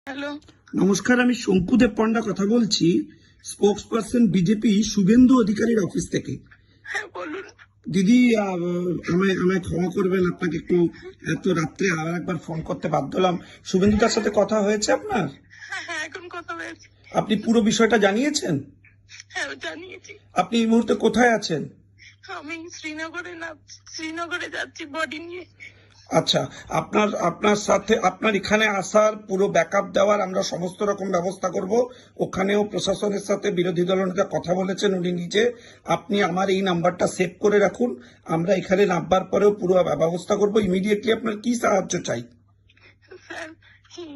Hello, নমস্কার, আমি শঙ্কুদেব পণ্ডা কথা বলছি, স্পোকসপারসন বিজেপি শুভেন্দু অধিকারীর অফিস থেকে। হ্যাঁ বলুন। দিদি, আমায় আমায় ক্ষমা করবেন, আপনাকে একটু এত রাত্রে আবার একবার ফোন করতে বাধ্য হলাম। শুভেন্দুদার সাথে কথা হয়েছে আপনার? হ্যাঁ হ্যাঁ, এখন কথা হয়েছে। আপনি পুরো বিষয়টা জানিয়েছেন? হ্যাঁ জানিয়েছি। আপনি এই মুহূর্তে কোথায় আছেন? আমি শ্রীনগরে যাচ্ছি বডি নিয়ে। আচ্ছা, আপনার আপনার সাথে আপনার এখানে আসার পুরো ব্যাকআপ দেওয়ার আমরা সমস্ত রকম ব্যবস্থা করব। ওখানেও প্রশাসনের সাথে বিরোধী দলনেতা কথা বলেছেন উনি নিজে। আপনি আমার এই নাম্বারটা সেভ করে রাখুন, আমরা এখানে নামবার পরেও পুরো ব্যবস্থা করব। ইমিডিয়েটলি আপনার কি সাহায্য চাই? স্যার,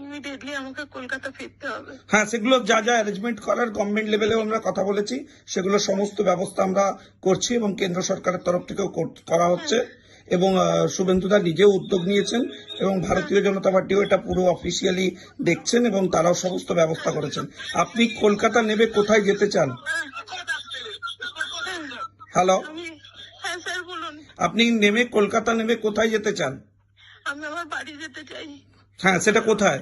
ইমিডিয়েটলি আমাকে কলকাতা ফিরতে হবে। হ্যাঁ, সেগুলো যা যা অ্যারেঞ্জমেন্ট করার গভর্নমেন্ট লেভেলেও আমরা কথা বলেছি, সেগুলো সমস্ত ব্যবস্থা আমরা করছি এবং কেন্দ্র সরকারের তরফ থেকেও করা হচ্ছে। এবং শুভেন্দুদা নিজেও উদ্যোগ নিয়েছেন এবং ভারতীয় জনতা পার্টিও এটা পুরো অফিসিয়ালি দেখছেন এবং তারাও সমস্ত ব্যবস্থা করেছেন। আপনি কলকাতা নেমে কোথায় যেতে চান? হ্যালো, হ্যাঁ স্যার বলুন। আপনি নেমে কলকাতা নেমে কোথায় যেতে চান? আমি আমার বাড়ি যেতে চাই। হ্যাঁ, সেটা কোথায়?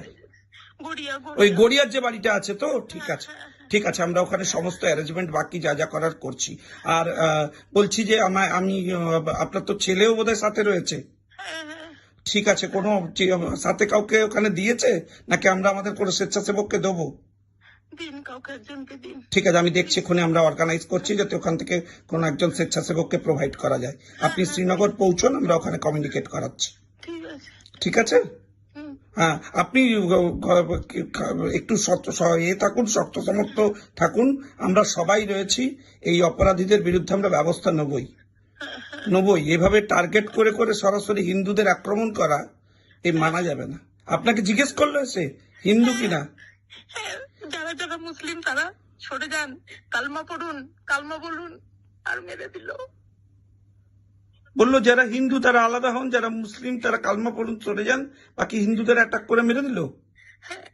গড়িয়া। ওই গড়িয়ার যে বাড়িটা আছে তো? ঠিক আছে, ঠিক আছে, আমরা ওখানে সমস্ত অ্যারেঞ্জমেন্ট বাকি যা যা করার করছি। আর বলছি যে আমি আপনার তো ছেলেও বোধহয় সাথে রয়েছে। হ্যাঁ হ্যাঁ, ঠিক আছে, কোনো সাথে কাউকে ওখানে দিয়েছে নাকি আমরা আমাদের কোনো স্বেচ্ছাসেবককে দেবো? দিন কাউকে একজনকে দিন। ঠিক আছে, আমি দেখছি, এক্ষুনি আমরা অর্গানাইজ করছি যাতে ওখান থেকে কোনো একজন স্বেচ্ছাসেবককে প্রোভাইড করা যায়। আপনি শ্রীনগর পৌঁছন, আমরা ওখানে কমিউনিকেট করাচ্ছি। ঠিক আছে। ঠিক আছে। হ্যাঁ, আপনি একটু থাকুন, শক্ত সমর্থ থাকুন। আমরা সবাই রয়েছি, এই অপরাধীদের বিরুদ্ধে আমরা ব্যবস্থা নেবই। এভাবে টার্গেট করে করে সরাসরি হিন্দুদের আক্রমণ করা এই মানা যাবে না। আপনাকে জিজ্ঞেস করলো সে হিন্দু কিনা? হ্যাঁ, যারা যারা মুসলিম তারা সরে যান, কালমা পড়ুন, কালমা বলুন, আর মেরে দিল। বললো যারা হিন্দু তারা আলাদা হন, যারা মুসলিম তারা কালমা পড়ুন, চলে যান, বাকি হিন্দুদের অ্যাটাক করে মেরে দিল। হ্যাঁ,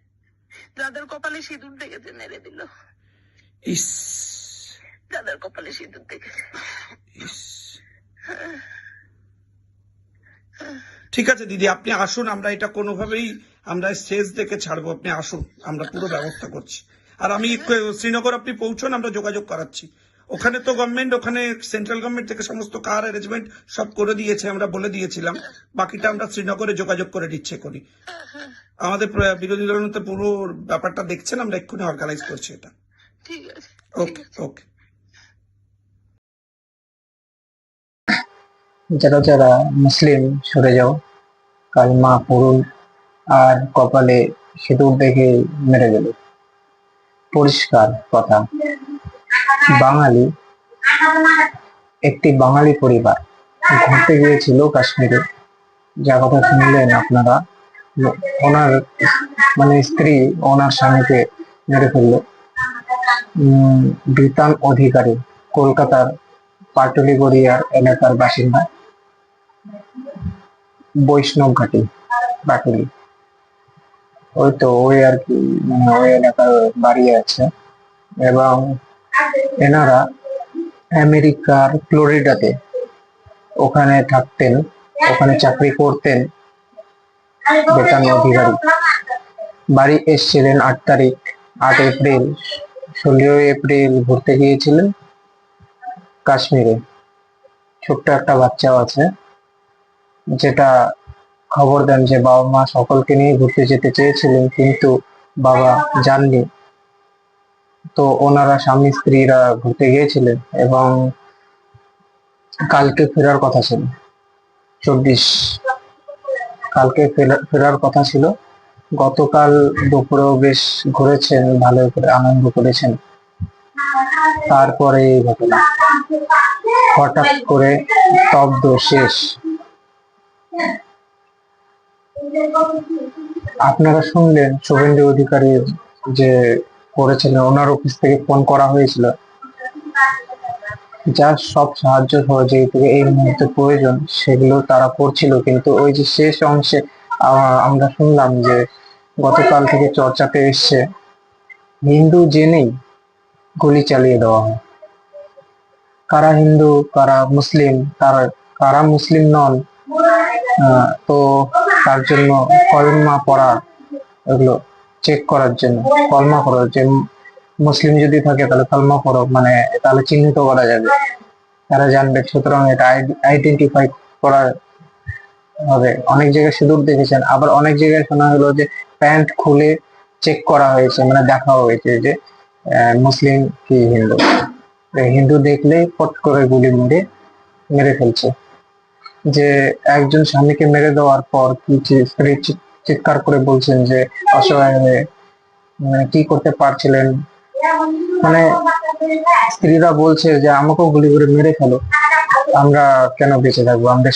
যাদের কপালে সিঁদুর দেখেছে মেরে দিল। ইস, যাদের কপালে সিঁদুর দেখেছে। ইস। ঠিক আছে দিদি, আপনি আসুন, আমরা এটা কোনোভাবেই আমরা শেষ দেখে ছাড়বো। আপনি আসুন, আমরা পুরো ব্যবস্থা করছি। আর আমি শ্রীনগর আপনি পৌঁছন, আমরা যোগাযোগ করাচ্ছি। ওখানে তো গভর্নমেন্ট, ওখানে সেন্ট্রাল গভর্নমেন্ট থেকে সমস্ত কার অ্যারেঞ্জমেন্ট সব করে দিয়েছে, আমরা বলে দিয়েছিলাম। বাকিটা আমরা শ্রীনগরে যোগাযোগ করে দিচ্ছে করি। আমাদের বিরোধী দলনেতা পুরো ব্যাপারটা দেখছেন, আমরা এক্ষুনি অর্গানাইজ করছি এটা। ঠিক আছে। ওকে ওকে। যারা যারা মুসলিম সরে যাও, কালমা পড়ুন আর কপালে সিঁদুর দেখে মেরে গেল। পরিষ্কার কথা, বাঙালি একটি বাঙালি পরিবার ঘুরতে গিয়েছিল কাশ্মীরে। যা কথা শুনলেন আপনারা, ওনার মানে স্ত্রী ওনার স্বামীকে মেরে ফেললো। বিতান অধিকারী কলকাতার পাটুলিগড়িয়ার এলাকার বাসিন্দা, বৈষ্ণব ঘাটি পাটুলি, ওই তো ওই আর কি, ওই এলাকার বাড়ি আছে। এবং এনারা আমেরিকার ফ্লোরিডাতে ওখানে থাকতেন, ওখানে চাকরি করতেন। বেতন অধিকারী বাড়ি এসেছিলেন 8 এপ্রিল, 16 এপ্রিল ঘুরতে গিয়েছিলেন কাশ্মীরে। ছোট্ট একটা বাচ্চাও আছে, যেটা খবর দেন যে বাবা মা সকলকে নিয়ে ঘুরতে যেতে চেয়েছিলেন কিন্তু বাবা যাননি। তো ওনারা স্বামী স্ত্রীরা ঘুরতে গিয়েছিলেন এবং কালকে ফেরার কথা ছিল 24, কালকে ফেরার কথা ছিল। গতকাল দুপুরেও বেশ ঘুরেছেন, ভালো করে আনন্দ করেছেন। তারপরে এই ঘটনা, হঠাৎ করে স্তব্ধ, শেষ। আপনারা শুনলেন শুভেন্দু অধিকারী যে করেছিলেন, ওনার অফিস থেকে ফোন করা হয়েছিল, যার সব সাহায্য সহযোগিতা এই মুহূর্তে প্রয়োজন সেগুলো তারা করছিল। কিন্তু ওই যে শেষ অংশে আমরা শুনলাম যে গতকাল থেকে চর্চাতে এসছে হিন্দু জেনেই গুলি চালিয়ে দেওয়া হয়। কারা হিন্দু কারা মুসলিম, কারা মুসলিম নন, তো তার জন্য কলমা পড়া, এগুলো চেক করার জন্য, কলমা করো, যে মুসলিম যদি থাকে তাহলে কলমা করো, মানে তাহলে চিহ্নিত করা যাবে, তারা জানবে। সুতরাং এটা আইডেন্টিফাই করা হবে। অনেক জায়গায় সিঁদুর দেখেছেন, আবার অনেক জায়গায় শোনা হলো যে প্যান্ট খুলে চেক করা হয়েছে, মানে দেখা হয়েছে যে মুসলিম কি হিন্দু। হিন্দু দেখলেই পট করে গুলি মেরে মেরে ফেলছে। যে একজন স্বামীকে মেরে দেওয়ার পর স্ত্রী চিৎকার করে বলছেন যে অসহায় হয়ে, মানে কি করতে পারছিলেন, মানে স্ত্রীরা বলছে যে আমাকেও গুলি করে মেরে ফেলো, আমরা কেন বেঁচে থাকবো, আমরা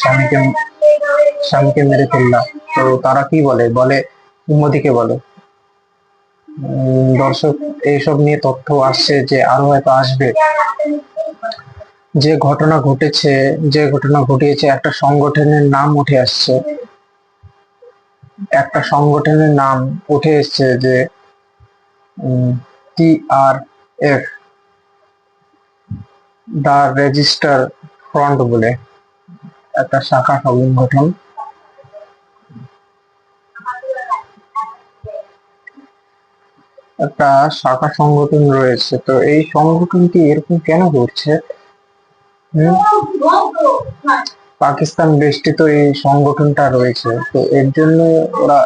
স্বামীকে মেরে ফেললাম। তো তারা কি বলে বলে মোদিকে বলে। দর্শক, এইসব নিয়ে তথ্য আসছে, যে আরো হয়তো আসবে। যে ঘটনা ঘটিয়েছে, একটা সংগঠনের নাম উঠে আসছে, একটা সংগঠনের নাম উঠে এসছে যে TRF, দা রেজিস্টার ফ্রন্ট বলে একটা শাখা সংগঠন। একটা শাখা সংগঠন রয়েছে। তো এই সংগঠনটি এরকম কেন করছে? পাকিস্তান বেষ্টিত এই সংগঠনটা রয়েছে, তো এর জন্য ওরা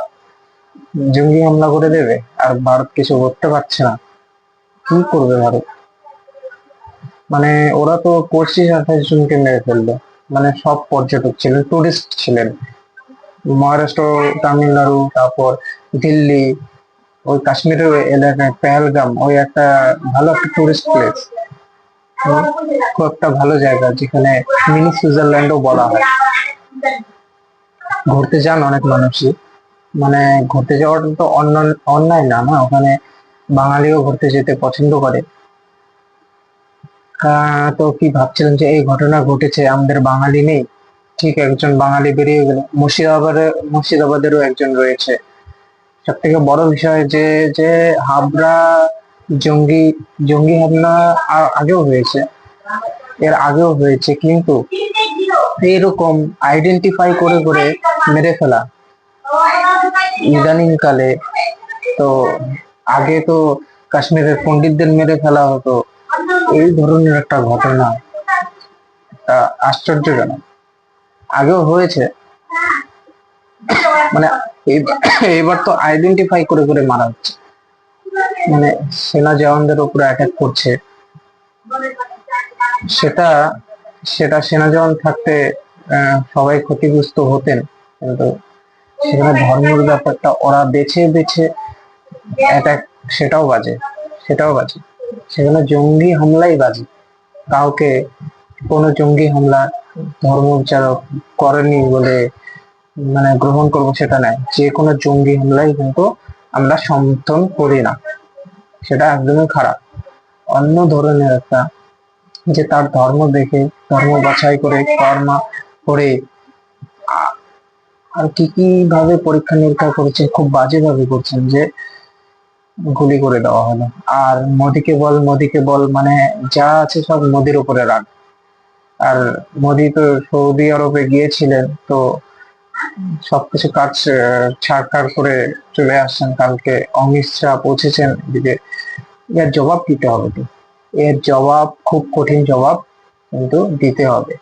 জঙ্গি হামলা করে দেবে, আর ভারত কিছু করতে পারছে না। কি করবে ভারত? মানে ওরা তো 25-28 জনকে মেরে ফেললো, মানে সব পর্যটক ছিলেন, টুরিস্ট ছিলেন। মহারাষ্ট্র, তামিলনাড়ু, তারপর দিল্লি, ওই কাশ্মীরের ওই এলাকায় পেহেলগাম, ওই একটা ভালো একটা টুরিস্ট প্লেস, খুব একটা ভালো জায়গা, যেখানে মিনি সুইজারল্যান্ডও বলা হয়। ঘুরতে যান অনেক মানুষই, মানে ঘুরতে যাওয়াটা তো অন্যায় না, না, ওখানে বাঙালিও ঘুরতে যেতে পছন্দ করে। তো কি ভাবছিলেন যে এই ঘটনা ঘটেছে, আমাদের বাঙালি নেই? ঠিক, একজন বাঙালি বেরিয়ে গেল। মুর্শিদাবাদেরও একজন রয়েছে। সব থেকে বড় বিষয় যে যে হাবড়া জঙ্গি জঙ্গি হামলা এর আগেও হয়েছে, কিন্তু এইরকম আইডেন্টিফাই করে করে মেরে ফেলা ইদানিং কালে। তো আগে তো কাশ্মীরের পণ্ডিতদের মেরে ফেলা হতো, এই ধরনের একটা ঘটনা আশ্চর্যজনক। আগেও হয়েছে, মানে এইবার তো আইডেন্টিফাই করে করে মারা হচ্ছে, মানে সেনা জওয়ানদের উপরে অ্যাটাক করছে। সেটা সেটা সেনা জওয়ান থাকতে সবাই ক্ষতিগ্রস্ত হতেন, কিন্তু সেখানে ধর্মের ব্যাপারটা ওরা বেছে বেছে অ্যাটাক, সেটাও বাজে। সেখানে জঙ্গি হামলাই বাজে। কাউকে কোনো জঙ্গি হামলা ধর্ম বিচারক করেনি বলে মানে গ্রহণ করবো সেটা নয়। যে কোনো জঙ্গি হামলাই কিন্তু আমরা সমর্থন করি না, সেটা একদমই খারাপ। অন্য ধরনের একটা, যে তার ধর্ম দেখে, ধর্ম বাছাই করে, কর্মা করে, আর কি কি ভাবে পরীক্ষা নিরীক্ষা করেছে, খুব বাজে ভাবে করছেন, যে গুলি করে দেওয়া হলো। আর মোদিকে বল, মানে যা আছে সব মোদির উপরে রাগ। আর মোদি তো সৌদি আরবে গিয়েছিলেন, তো সবকিছু কাজ ছাড়খাড় করে চলে আসছেন। কালকে অমিত শাহ পৌঁছেছেন এদিকে। এর জবাব দিতে হবে, তো এর জবাব খুব কঠিন জবাব, কিন্তু দিতে হবে।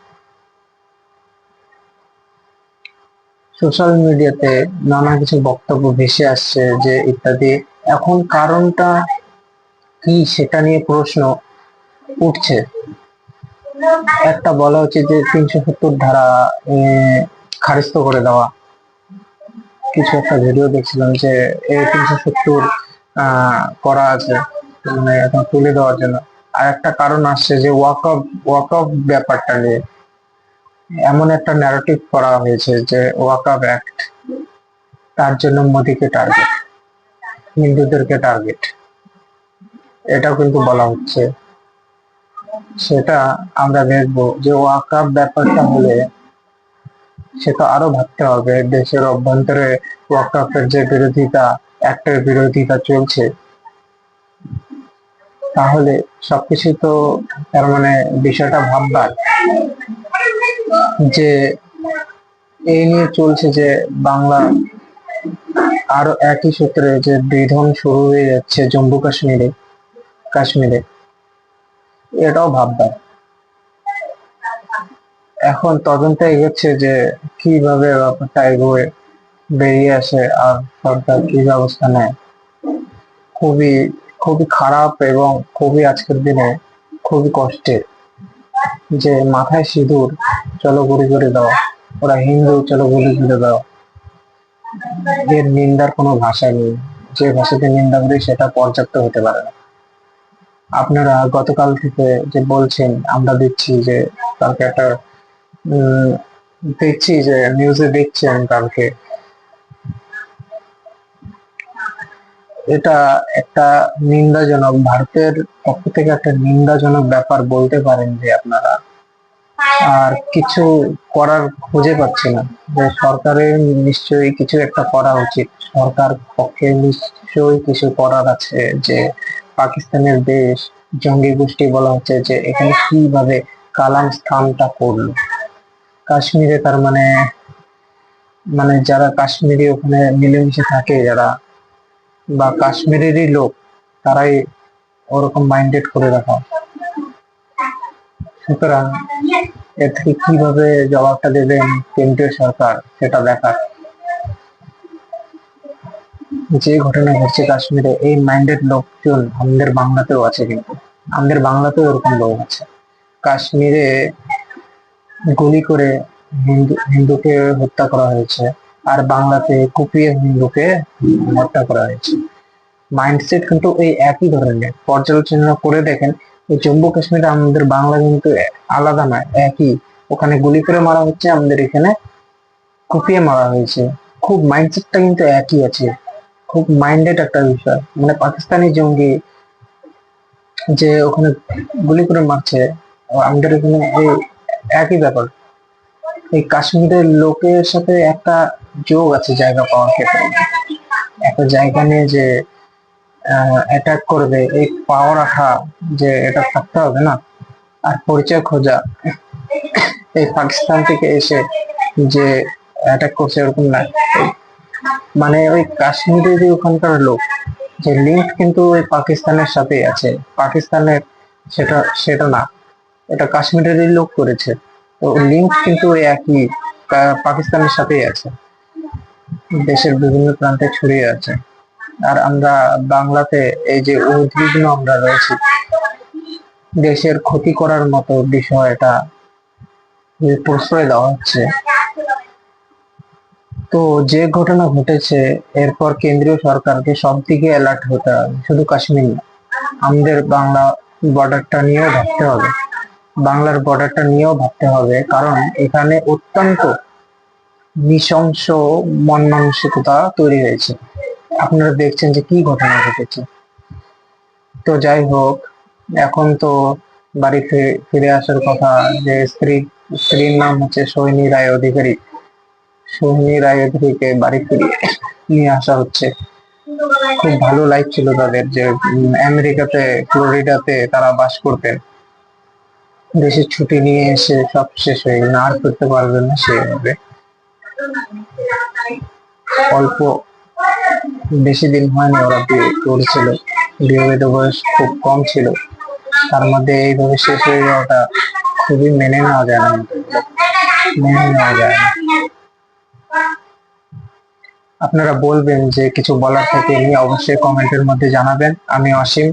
সোশ্যাল মিডিয়াতে নানা কিছু বক্তব্য ভেসে আসছে, যে ইত্যাদি। এখন কারণটা কি সেটা নিয়ে প্রশ্ন উঠছে। একটা বলা হচ্ছে যে 370 ধারা খারিজ করে দেওয়া। কিছু একটা ভিডিও দেখছিলাম যে এই 370 করা আছে, মানে এখন তুলে দেওয়ার জন্য। আর একটা কারণ আসছে যে ওয়াকফ ব্যাপারটা নিয়ে এমন একটা ন্যারেটিভ করা হয়েছে যে ওয়াকফ অ্যাক্ট, তার জন্য মোদিকে টার্গেট, হিন্দুদেরকে টার্গেট, এটাও কিন্তু বলা হচ্ছে। সেটা আমরা দেখবো যে ওয়াকফ ব্যাপারটা হলে সেটা আরো ভাবতে হবে। দেশের অভ্যন্তরে ওয়াকফের যে অ্যাক্টের বিরোধিতা চলছে, তাহলে সবকিছু তো তার মানে বিষয়টা ভাববার, যে এই নিয়ে চলছে যে বাংলা আরো একই সূত্রে যে বিধন শুরু হয়ে যাচ্ছে জম্মু কাশ্মীরে, এটাও ভাববার। এখন তদন্ত এগোচ্ছে যে কিভাবে ব্যাপারটা এগোয়, বেরিয়ে আসে আর সরকার কি ব্যবস্থা নেয়। খুবই খুবই খারাপ এবং খুবই আজকের দিনে খুবই কষ্টের যে মাথায় সিঁদুর চলো গুলি করে দাও, ওরা হিন্দু চলো গুলি করে দাও। এর নিন্দার কোনো ভাষা নেই, যে ভাষাতে নিন্দা করি সেটা পর্যাপ্ত হতে পারে না। আপনারা গতকাল থেকে যে বলছেন, আমরা দেখছি যে কালকে একটা দেখছি যে নিউজে দেখছেন কালকে, এটা একটা নিন্দাজনক, ভারতের পক্ষ থেকে একটা নিন্দাজনক ব্যাপার বলতে পারেন যে আপনারা। আর কিছু করার খুঁজে পাচ্ছি না, যে সরকারের নিশ্চয়ই কিছু একটা করা উচিত, সরকার পক্ষে নিশ্চয়ই কিছু করার আছে। যে পাকিস্তানের দেশ জঙ্গি গোষ্ঠী বলা হচ্ছে, যে এখানে কিভাবে কালাম স্থানটা করলো কাশ্মীরে, তার মানে মানে যারা কাশ্মীরি ওখানে মিলেমিশে থাকে যারা, বা কাশ্মীরেরই লোক, তারাই ওরকম মাইন্ডেড করে রাখা। সুতরাং এর থেকে কিভাবে জবাবটা দেবেন কেন্দ্রীয় সরকার সেটা দেখার। যে ঘটনা ঘটছে কাশ্মীরে, এই মাইন্ডেড লোকজন আমাদের বাংলাতেও আছে, কিন্তু আমাদের বাংলাতেও এরকম লোক আছে। কাশ্মীরে গুলি করে হিন্দুকে হত্যা করা হয়েছে, আর বাংলাতে কুপিয়ে হিন্দুকে হত্যা করা হয়েছে। মাইন্ডসেট কিন্তু এই একই ধরনের। পর্যালোচনা করে দেখেন, এই জম্মু কাশ্মীরে আমাদের বাংলা কিন্তু আলাদা নয়, একই। ওখানে গুলি করে মারা হচ্ছে, আমাদের এখানে কুপিয়ে মারা হয়েছে। খুব মাইন্ডসেটটা কিন্তু একই আছে, খুব মাইন্ডেড একটা বিষয়। মানে পাকিস্তানি জঙ্গি যে ওখানে গুলি করে মারছে, আমাদের এখানে এই একই ব্যাপার। এই কাশ্মীরের লোকের সাথে একটা যোগ আছে জায়গা পাওয়ার ক্ষেত্রে, একটা জায়গা নিয়ে যে অ্যাটাক করবে, এই পাওয়ার রাখা, যে এটা থাকতে হবে না। আর পরিচয় খোঁজা, এই পাকিস্তান থেকে এসে যে অ্যাটাক করছে এরকম না। মানে ওই কাশ্মীরেরই ওখানকার লোক, যে লিঙ্ক কিন্তু ওই পাকিস্তানের সাথেই আছে। পাকিস্তানের সেটা সেটা না, এটা কাশ্মীরেরই লোক করেছে। তো লিঙ্ক কিন্তু ওই একই, পাকিস্তানের সাথেই আছে, দেশের বিভিন্ন প্রান্তে ছড়িয়ে আছে। আর আমরা বাংলাতে এই যে উদ্বিগ্ন আমরা রয়েছি, দেশের ক্ষতি করার মতো বিষয় এটা প্রশ্রয় দেওয়া হচ্ছে। তো যে ঘটনা ঘটেছে, এরপর কেন্দ্রীয় সরকারকে সব দিকে অ্যালার্ট হতে হবে, শুধু কাশ্মীর না, আমাদের বাংলা বর্ডারটা নিয়েও ভাবতে হবে, বাংলার বর্ডারটা নিয়েও ভাবতে হবে। কারণ এখানে অত্যন্ত নৃশংস মন মানসিকতা তৈরি হয়েছে। আপনারা দেখছেন যে কি ঘটনা ঘটেছে। তো যাই হোক, এখন তো বাড়ি ফিরে আসার কথা। যে স্ত্রীর নাম হচ্ছে সোহিনী রায় অধিকারী, সোহিনী রায় অধিকারীকে বাড়ি ফিরিয়ে নিয়ে আসা হচ্ছে। খুব ভালো লাইফ ছিল তাদের, যে আমেরিকাতে ফ্লোরিডাতে তারা বাস করতেন। দেশের ছুটি নিয়ে এসে সব শেষ হয়ে গেল, আর ফিরতে পারবেন না সেভাবে। অল্প বেশি দিন হয়নি ওরা বিয়ে করেছিল, বিবাহিত বয়স খুব কম ছিল, তার মধ্যে এইভাবে শেষ হয়ে যাওয়াটা খুবই মেনে নেওয়া যায় না, মেনে নেওয়া যায় না। আপনারা বলবেন যে কিছু বলার থেকে নিয়ে অবশ্যই কমেন্টের মধ্যে জানাবেন। আমি অসীম।